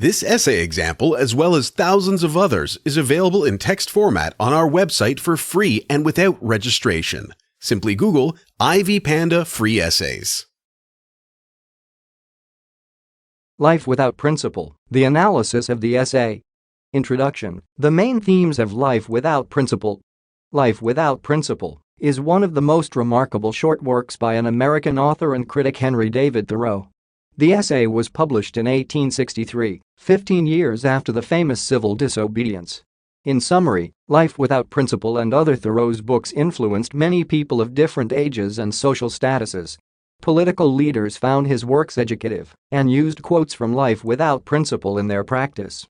This essay example, as well as thousands of others, is available in text format on our website for free and without registration. Simply Google Ivy Panda Free Essays. Life Without Principle, the analysis of the essay. Introduction. The main themes of Life Without Principle. Life Without Principle is one of the most remarkable short works by an American author and critic, Henry David Thoreau. The essay was published in 1863, 15 years after the famous civil disobedience. In summary, Life Without Principle and other Thoreau's books influenced many people of different ages and social statuses. Political leaders found his works educative and used quotes from Life Without Principle in their practice.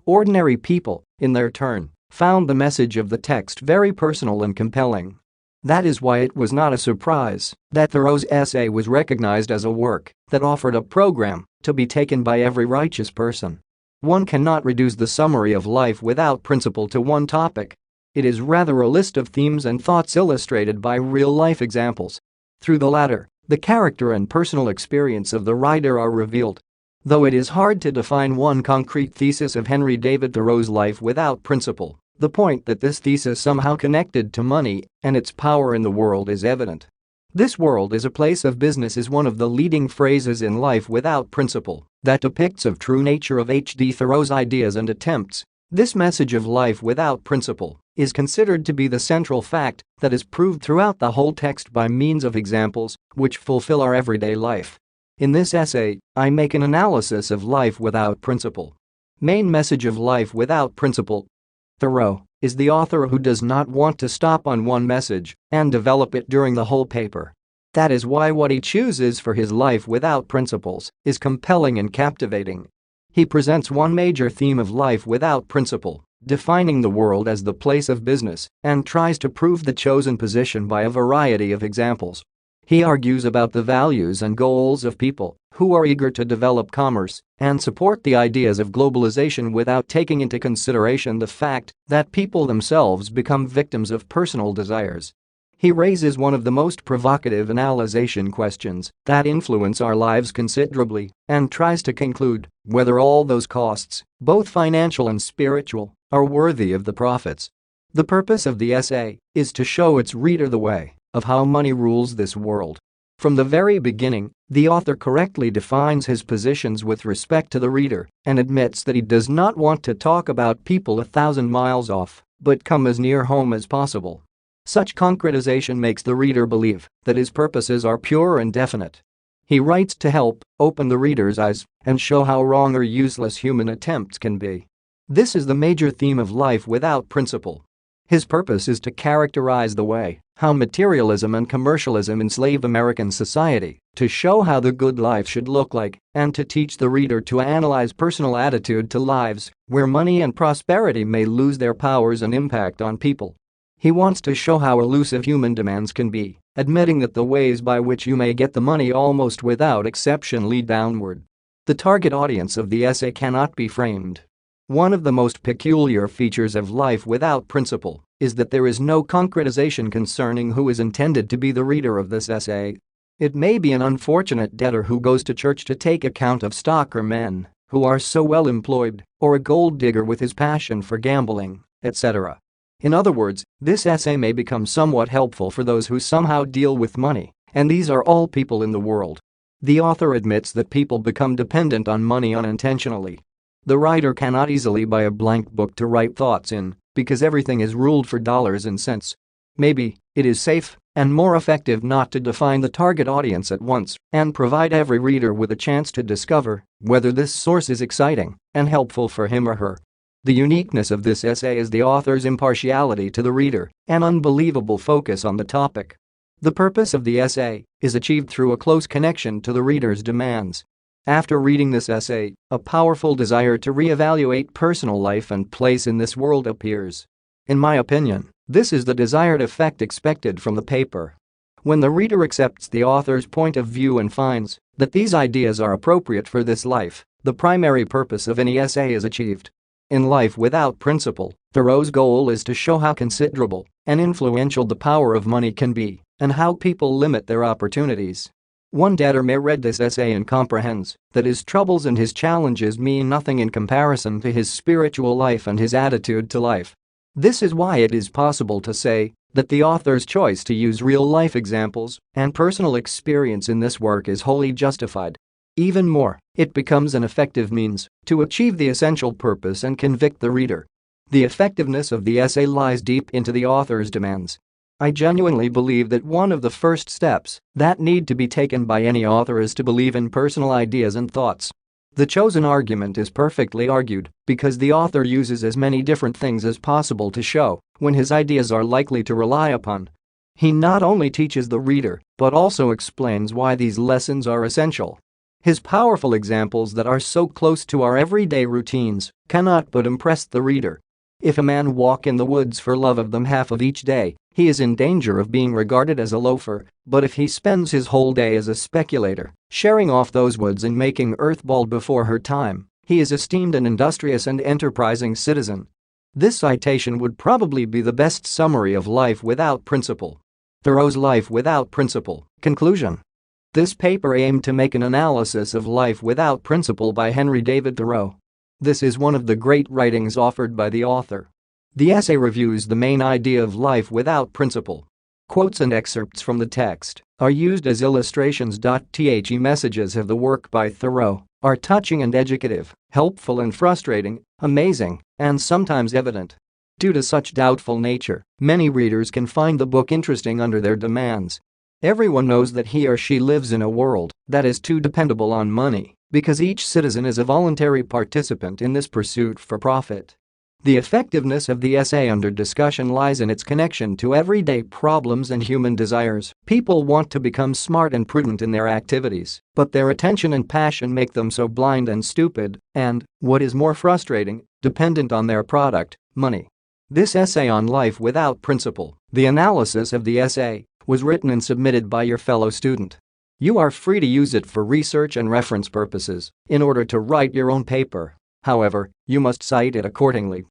Ordinary people, in their turn, found the message of the text very personal and compelling. That is why it was not a surprise that Thoreau's essay was recognized as a work that offered a program to be taken by every righteous person. One cannot reduce the summary of Life Without Principle to one topic. It is rather a list of themes and thoughts illustrated by real-life examples. Through the latter, the character and personal experience of the writer are revealed. Though it is hard to define one concrete thesis of Henry David Thoreau's Life Without Principle, the point that this thesis somehow connected to money and its power in the world is evident. "This world is a place of business" is one of the leading phrases in Life Without Principle that depicts the true nature of H.D. Thoreau's ideas and attempts. This message of Life Without Principle is considered to be the central fact that is proved throughout the whole text by means of examples which fulfill our everyday life. In this essay, I make an analysis of Life Without Principle. Main message of Life Without Principle. Thoreau is the author who does not want to stop on one message and develop it during the whole paper. That is why what he chooses for his Life Without Principles is compelling and captivating. He presents one major theme of Life Without Principle, defining the world as the place of business, and tries to prove the chosen position by a variety of examples. He argues about the values and goals of people who are eager to develop commerce and support the ideas of globalization without taking into consideration the fact that people themselves become victims of personal desires. He raises one of the most provocative analyzation questions that influence our lives considerably and tries to conclude whether all those costs, both financial and spiritual, are worthy of the profits. The purpose of the essay is to show its reader the way of how money rules this world. From the very beginning, the author correctly defines his positions with respect to the reader and admits that he does not want to talk about people 1,000 miles off, but come as near home as possible. Such concretization makes the reader believe that his purposes are pure and definite. He writes to help open the reader's eyes and show how wrong or useless human attempts can be. This is the major theme of Life Without Principle. His purpose is to characterize the way how materialism and commercialism enslave American society, to show how the good life should look like, and to teach the reader to analyze personal attitude to lives where money and prosperity may lose their powers and impact on people. He wants to show how elusive human demands can be, admitting that the ways by which you may get the money almost without exception lead downward. The target audience of the essay cannot be framed. One of the most peculiar features of Life Without Principle is that there is no concretization concerning who is intended to be the reader of this essay. It may be an unfortunate debtor who goes to church to take account of stock, or men who are so well employed, or a gold digger with his passion for gambling, etc. In other words, this essay may become somewhat helpful for those who somehow deal with money, and these are all people in the world. The author admits that people become dependent on money unintentionally. The writer cannot easily buy a blank book to write thoughts in because everything is ruled for dollars and cents. Maybe it is safe and more effective not to define the target audience at once and provide every reader with a chance to discover whether this source is exciting and helpful for him or her. The uniqueness of this essay is the author's impartiality to the reader and unbelievable focus on the topic. The purpose of the essay is achieved through a close connection to the reader's demands. After reading this essay, a powerful desire to reevaluate personal life and place in this world appears. In my opinion, this is the desired effect expected from the paper. When the reader accepts the author's point of view and finds that these ideas are appropriate for this life, the primary purpose of any essay is achieved. In Life Without Principle, Thoreau's goal is to show how considerable and influential the power of money can be and how people limit their opportunities. One debtor may read this essay and comprehends that his troubles and his challenges mean nothing in comparison to his spiritual life and his attitude to life. This is why it is possible to say that the author's choice to use real-life examples and personal experience in this work is wholly justified. Even more, it becomes an effective means to achieve the essential purpose and convict the reader. The effectiveness of the essay lies deep into the author's demands. I genuinely believe that one of the first steps that need to be taken by any author is to believe in personal ideas and thoughts. The chosen argument is perfectly argued because the author uses as many different things as possible to show when his ideas are likely to rely upon. He not only teaches the reader but also explains why these lessons are essential. His powerful examples that are so close to our everyday routines cannot but impress the reader. If a man walk in the woods for love of them half of each day, he is in danger of being regarded as a loafer, but if he spends his whole day as a speculator, sharing off those woods and making earth bald before her time, he is esteemed an industrious and enterprising citizen. This citation would probably be the best summary of Life Without Principle. Thoreau's Life Without Principle. Conclusion. This paper aimed to make an analysis of Life Without Principle by Henry David Thoreau. This is one of the great writings offered by the author. The essay reviews the main idea of life without principle. Quotes and excerpts from the text are used as illustrations. The messages of the work by Thoreau are touching and educative, helpful and frustrating, amazing, and sometimes evident. Due to such doubtful nature, many readers can find the book interesting under their demands. Everyone knows that he or she lives in a world that is too dependable on money, because each citizen is a voluntary participant in this pursuit for profit. The effectiveness of the essay under discussion lies in its connection to everyday problems and human desires. People want to become smart and prudent in their activities, but their attention and passion make them so blind and stupid, and, what is more frustrating, dependent on their product, money. This essay on Life Without Principle, the analysis of the essay, was written and submitted by your fellow student. You are free to use it for research and reference purposes in order to write your own paper. However, you must cite it accordingly.